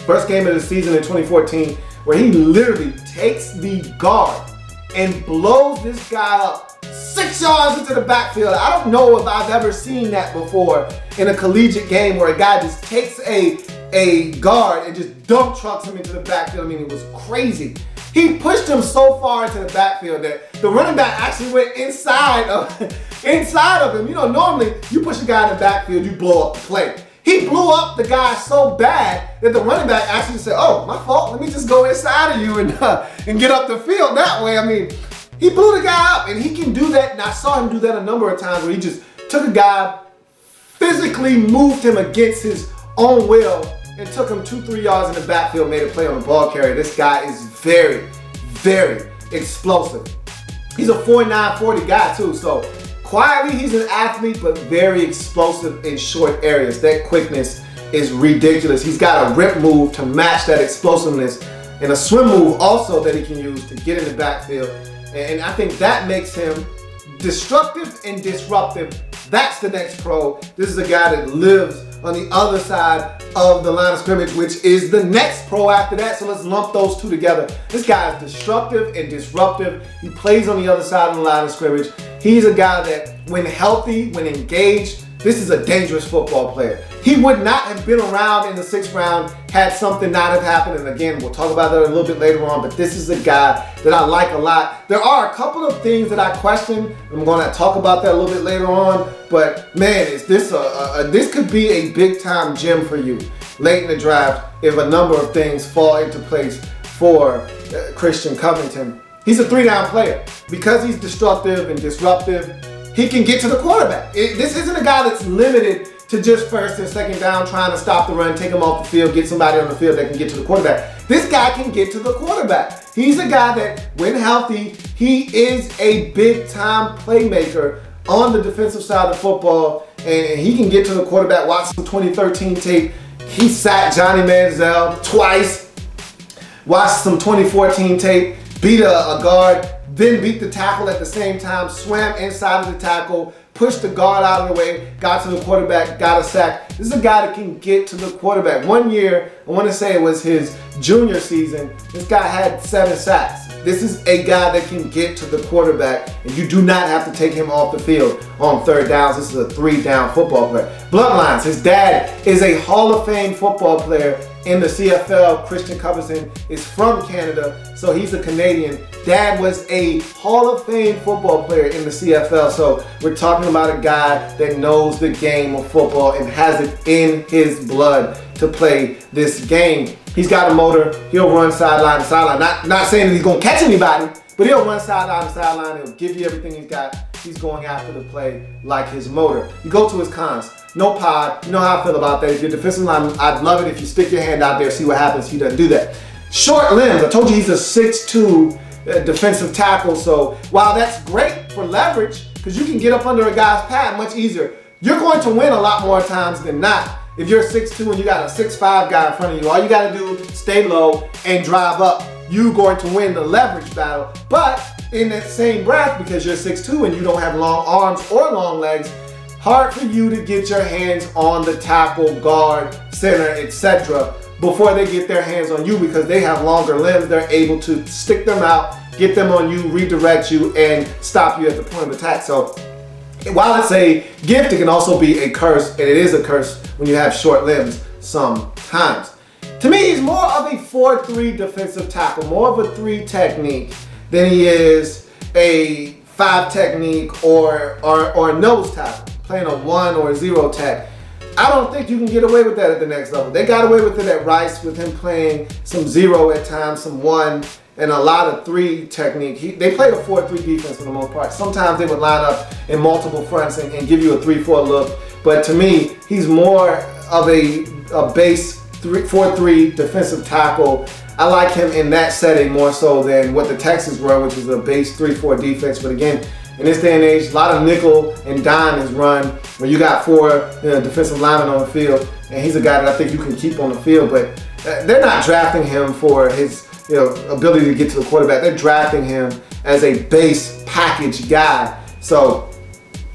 first game of the season in 2014, where he literally takes the guard and blows this guy up 6 yards into the backfield. I don't know if I've ever seen that before in a collegiate game, where a guy just takes a guard and just dump trucks him into the backfield. I mean, it was crazy. He pushed him so far into the backfield that the running back actually went inside of him. Normally you push a guy in the backfield, you blow up the play. He blew up the guy so bad that the running back actually said, oh, my fault, let me just go inside of you and get up the field that way. I mean, he blew the guy up, and he can do that, and I saw him do that a number of times where he just took a guy, physically moved him against his own will, and took him 2-3 yards in the backfield, made a play on the ball carrier. This guy is very, very explosive. He's a 4'9", 40 guy too, so quietly he's an athlete, but very explosive in short areas. That quickness is ridiculous. He's got a rip move to match that explosiveness, and a swim move also that he can use to get in the backfield. And I think that makes him destructive and disruptive. That's the next pro. This is a guy that lives on the other side of the line of scrimmage, which is the next pro after that. So let's lump those two together. This guy is destructive and disruptive. He plays on the other side of the line of scrimmage. He's a guy that, when healthy, when engaged, this is a dangerous football player. He would not have been around in the 6th round had something not have happened. And again, we'll talk about that a little bit later on, but this is a guy that I like a lot. There are a couple of things that I question. I'm going to talk about that a little bit later on, but man, is this this could be a big time gem for you late in the draft if a number of things fall into place for Christian Covington. He's a 3-down player. Because he's destructive and disruptive, he can get to the quarterback. This isn't a guy that's limited to just 1st and 2nd down trying to stop the run, take him off the field, get somebody on the field that can get to the quarterback. This guy can get to the quarterback. He's a guy that, when healthy, he is a big-time playmaker on the defensive side of football, and he can get to the quarterback. Watch some 2013 tape. He sacked Johnny Manziel twice. Watch some 2014 tape. Beat a guard, then beat the tackle at the same time, swam inside of the tackle, pushed the guard out of the way, got to the quarterback, got a sack. This is a guy that can get to the quarterback. One year, I want to say it was his junior season, this guy had 7 sacks. This is a guy that can get to the quarterback, and you do not have to take him off the field on 3rd downs. This is a 3-down football player. Bloodlines, his dad is a Hall of Fame football player in the CFL. Christian Covington is from Canada, so he's a Canadian. Dad was a Hall of Fame football player in the CFL, so we're talking about a guy that knows the game of football and has it in his blood to play this game. He's got a motor. He'll run sideline to sideline. Not saying that he's going to catch anybody, but he'll run sideline to sideline. He'll give you everything he's got. He's going after the play like his motor. You go to his cons. No pod. You know how I feel about that. If you're defensive line, I'd love it if you stick your hand out there, see what happens. He doesn't do that. Short limbs. I told you he's a 6'2" defensive tackle. So while that's great for leverage, because you can get up under a guy's pad much easier, you're going to win a lot more times than not. If you're 6'2" and you got a 6'5" guy in front of you, all you got to do is stay low and drive up. You're going to win the leverage battle. But in that same breath, because you're 6'2" and you don't have long arms or long legs, hard for you to get your hands on the tackle, guard, center, etc. before they get their hands on you, because they have longer limbs. They're able to stick them out, get them on you, redirect you, and stop you at the point of attack. So while it's a gift, it can also be a curse, and it is a curse when you have short limbs sometimes. To me, he's more of a 4-3 defensive tackle, more of a 3 technique than he is a 5 technique or a nose tackle, playing a 1 or a 0 tech. I don't think you can get away with that at the next level. They got away with it at Rice with him playing some 0 at times, some 1, and a lot of 3 technique. They played a 4-3 defense for the most part. Sometimes they would line up in multiple fronts and give you a 3-4 look. But to me, he's more of a base 4-3 defensive tackle. I like him in that setting more so than what the Texans were, which was a base 3-4 defense. But again, in this day and age, a lot of nickel and dime is run where you got 4 defensive linemen on the field, and he's a guy that I think you can keep on the field. But they're not drafting him for his ability to get to the quarterback. They're drafting him as a base package guy. So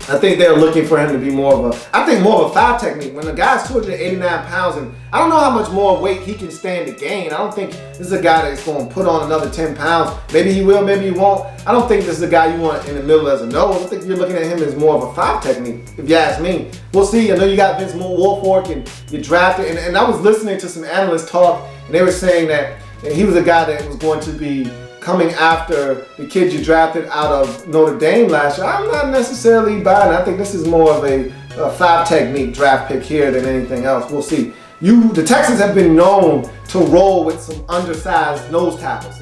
I think they're looking for him to be more of a 5 technique. When the guy's 289 pounds, and I don't know how much more weight he can stand to gain. I don't think this is a guy that's going to put on another 10 pounds. Maybe he will, maybe he won't. I don't think this is a guy you want in the middle as a nose. I think you're looking at him as more of a 5 technique, if you ask me. We'll see. I know you got Vince Wilfork and you drafted, and I was listening to some analysts talk, and they were saying that he was a guy that was going to be coming after the kid you drafted out of Notre Dame last year. I'm not necessarily buying it. I think this is more of a 5 technique draft pick here than anything else. We'll see. The Texans have been known to roll with some undersized nose tackles.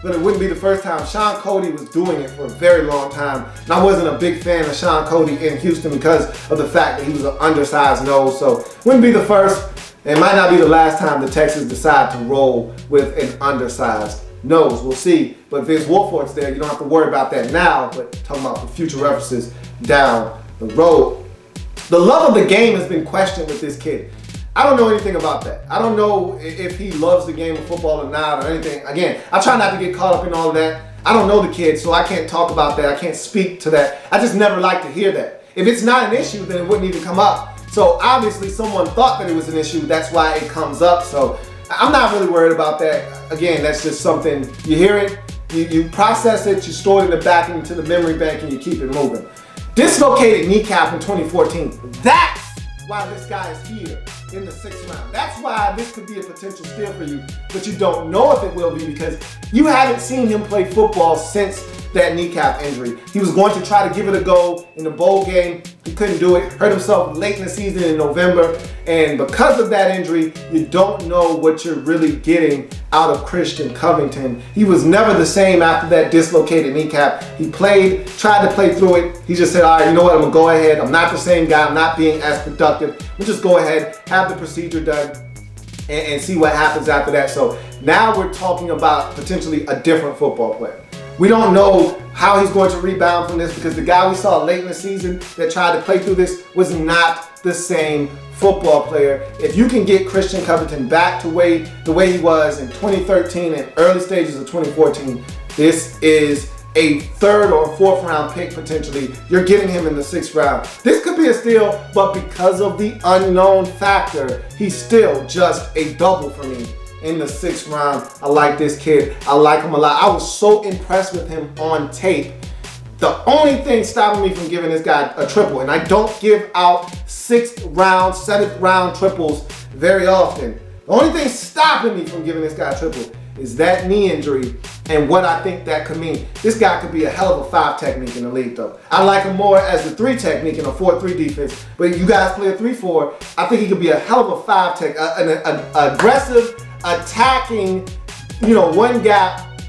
But it wouldn't be the first time. Sean Cody was doing it for a very long time. And I wasn't a big fan of Sean Cody in Houston because of the fact that he was an undersized nose. So wouldn't be the first. It might not be the last time the Texans decide to roll with an undersized nose. We'll see. But Vince Wilfork's there. You don't have to worry about that now. But talking about the future references down the road. The love of the game has been questioned with this kid. I don't know anything about that. I don't know if he loves the game of football or not or anything. Again, I try not to get caught up in all of that. I don't know the kid, so I can't talk about that. I can't speak to that. I just never like to hear that. If it's not an issue, then it wouldn't even come up. So obviously someone thought that it was an issue. That's why it comes up. So I'm not really worried about that. Again, that's just something, you hear it, you process it, you store it in the back into the memory bank, and you keep it moving. Dislocated kneecap in 2014. That's why this guy is here in the 6th round. That's why this could be a potential steal for you, but you don't know if it will be because you haven't seen him play football since that kneecap injury. He was going to try to give it a go in the bowl game. He couldn't do it. Hurt himself late in the season in November. And because of that injury, you don't know what you're really getting out of Christian Covington. He was never the same after that dislocated kneecap. He tried to play through it. He just said, all right, you know what? I'm going to go ahead. I'm not the same guy. I'm not being as productive. We'll just go ahead, have the procedure done, and see what happens after that. So now we're talking about potentially a different football player. We don't know how he's going to rebound from this because the guy we saw late in the season that tried to play through this was not the same football player. If you can get Christian Covington back to the way he was in 2013 and early stages of 2014, this is a 3rd or 4th round pick potentially. You're getting him in the 6th round. This could be a steal, but because of the unknown factor, he's still just a double for me. In the 6th round, I like this kid. I like him a lot. I was so impressed with him on tape. The only thing stopping me from giving this guy a triple, and I don't give out 6th round, 7th round triples very often. The only thing stopping me from giving this guy a triple is that knee injury and what I think that could mean. This guy could be a hell of a 5 technique in the league though. I like him more as the 3 technique in a 4-3 defense, but you guys play a 3-4. I think he could be a hell of a 5 tech, an aggressive, attacking, one gap,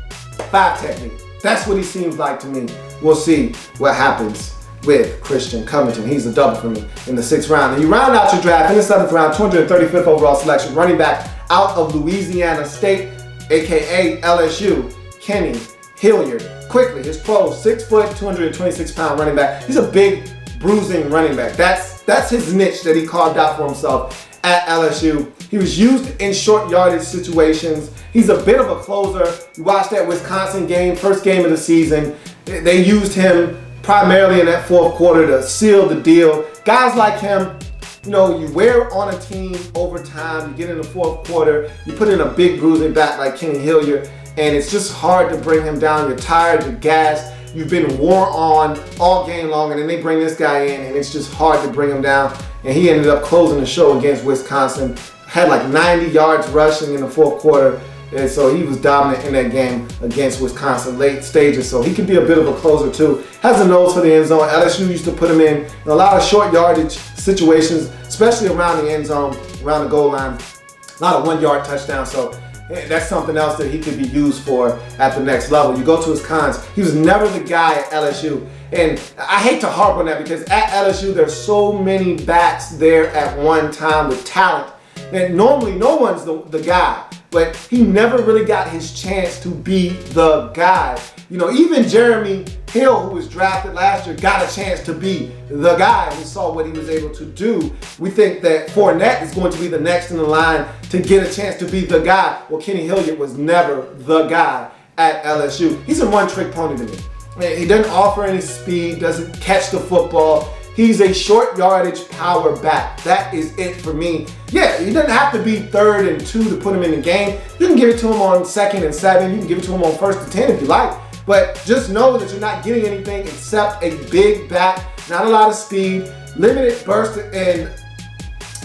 5 technique. That's what he seems like to me. We'll see what happens with Christian Covington. He's a double for me in the 6th round. And you round out your draft in the 7th round, 235th overall selection, running back out of Louisiana State, aka LSU, Kenny Hilliard. Quickly, his pro, 6 foot, 226 pound running back. He's a big, bruising running back. That's his niche that he carved out for himself at LSU. He was used in short yardage situations. He's a bit of a closer. You watched that Wisconsin game, first game of the season. They used him primarily in that 4th quarter to seal the deal. Guys like him, you wear on a team over time. You get in the 4th quarter, you put in a big bruising back like Kenny Hilliard, and it's just hard to bring him down. You're tired, you're gassed, you've been worn on all game long, and then they bring this guy in, and it's just hard to bring him down. And he ended up closing the show against Wisconsin. Had like 90 yards rushing in the 4th quarter. And so he was dominant in that game against Wisconsin late stages. So he could be a bit of a closer too. Has a nose for the end zone. LSU used to put him in a lot of short yardage situations, especially around the end zone, around the goal line. A lot of 1-yard touchdowns. So that's something else that he could be used for at the next level. You go to his cons. He was never the guy at LSU. And I hate to harp on that because at LSU, there's so many backs there at one time with talent. And normally no one's the guy, but he never really got his chance to be the guy. Even Jeremy Hill, who was drafted last year, got a chance to be the guy. We saw what he was able to do. We think that Fournette is going to be the next in the line to get a chance to be the guy. Well, Kenny Hilliard was never the guy at LSU. He's a one-trick pony to me. He doesn't offer any speed, doesn't catch the football. He's a short yardage power back. That is it for me. Yeah, he doesn't have to be 3rd and 2 to put him in the game. You can give it to him on 2nd and 7. You can give it to him on 1st and 10 if you like. But just know that you're not getting anything except a big back, not a lot of speed, limited burst and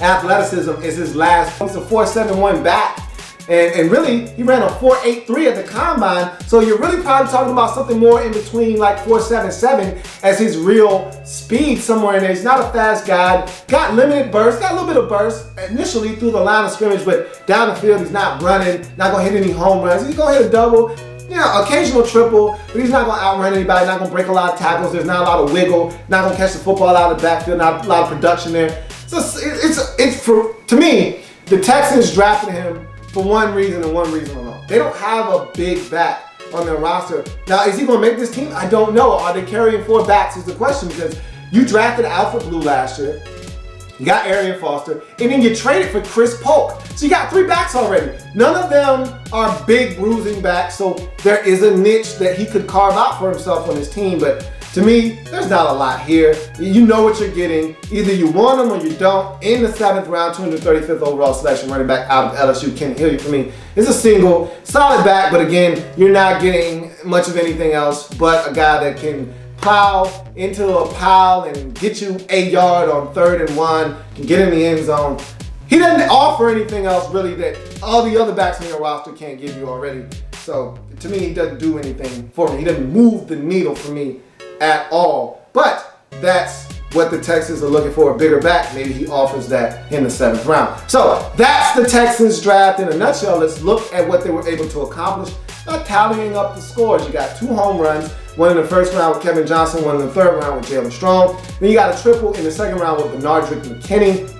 athleticism is his last. He's a 4.71 back. And really, he ran a 4.83 at the combine, so you're really probably talking about something more in between like 4.77 as his real speed somewhere in there. He's not a fast guy, got limited burst, got a little bit of burst initially through the line of scrimmage, but down the field he's not running, not gonna hit any home runs. He's gonna hit a double, occasional triple, but he's not gonna outrun anybody, not gonna break a lot of tackles, there's not a lot of wiggle, not gonna catch the football out of the backfield, not a lot of production there. So to me, the Texans drafted him for one reason and one reason alone. They don't have a big back on their roster. Now, is he going to make this team? I don't know. Are they carrying 4 backs is the question, because you drafted Alfred Blue last year. You got Arian Foster, and then you traded for Chris Polk. So you got 3 backs already. None of them are big bruising backs, so there is a niche that he could carve out for himself on his team. But To me, there's not a lot here. You know what you're getting. Either you want them or you don't. In the 7th round, 235th overall selection, running back out of LSU, Kenny Hilliard for me is a single. Solid back, but again, you're not getting much of anything else but a guy that can plow into a pile and get you a yard on 3rd and 1, can get in the end zone. He doesn't offer anything else really that all the other backs on your roster can't give you already. So to me, he doesn't do anything for me. He doesn't move the needle for me at all. But that's what the Texans are looking for, a bigger back. Maybe he offers that in the 7th round. So that's the Texans draft in a nutshell. Let's look at what they were able to accomplish. Not tallying up the scores. You got 2 home runs, one in the 1st round with Kevin Johnson, one in the 3rd round with Jaylen Strong. Then you got a triple in the 2nd round with Benardrick McKinney.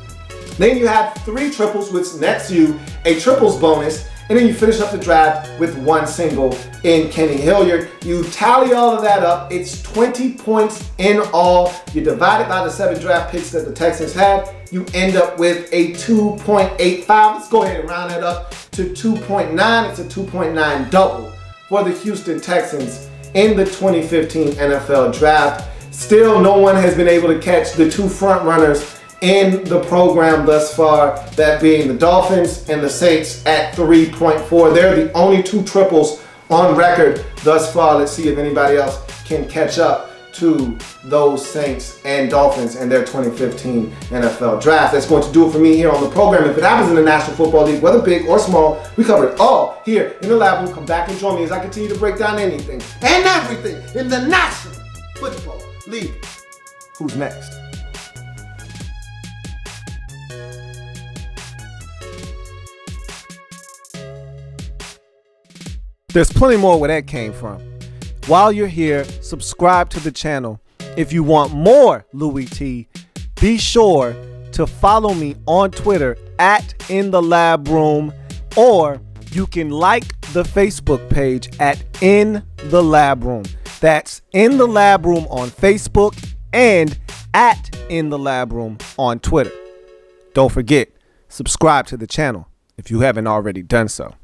Then you have 3 triples, which nets you a triples bonus. And then you finish up the draft with 1 single in Kenny Hilliard. You tally all of that up. It's 20 points in all. You divide it by the 7 draft picks that the Texans had. You end up with a 2.85. Let's go ahead and round that up to 2.9. It's a 2.9 double for the Houston Texans in the 2015 NFL Draft. Still, no one has been able to catch the 2 front runners in the program thus far, that being the Dolphins and the Saints at 3.4. They're the only 2 triples on record thus far. Let's see if anybody else can catch up to those Saints and Dolphins and their 2015 NFL Draft. That's going to do it for me here on the program. If it happens in the National Football League, whether big or small, we cover it all here in the lab room. Come back and join me as I continue to break down anything and everything in the National Football League. Who's next? There's plenty more where that came from. While you're here, subscribe to the channel. If you want more Louie T, be sure to follow me on Twitter at In The Lab Room, or you can like the Facebook page at In The Lab Room. That's In The Lab Room on Facebook and at In The Lab Room on Twitter. Don't forget, subscribe to the channel if you haven't already done so.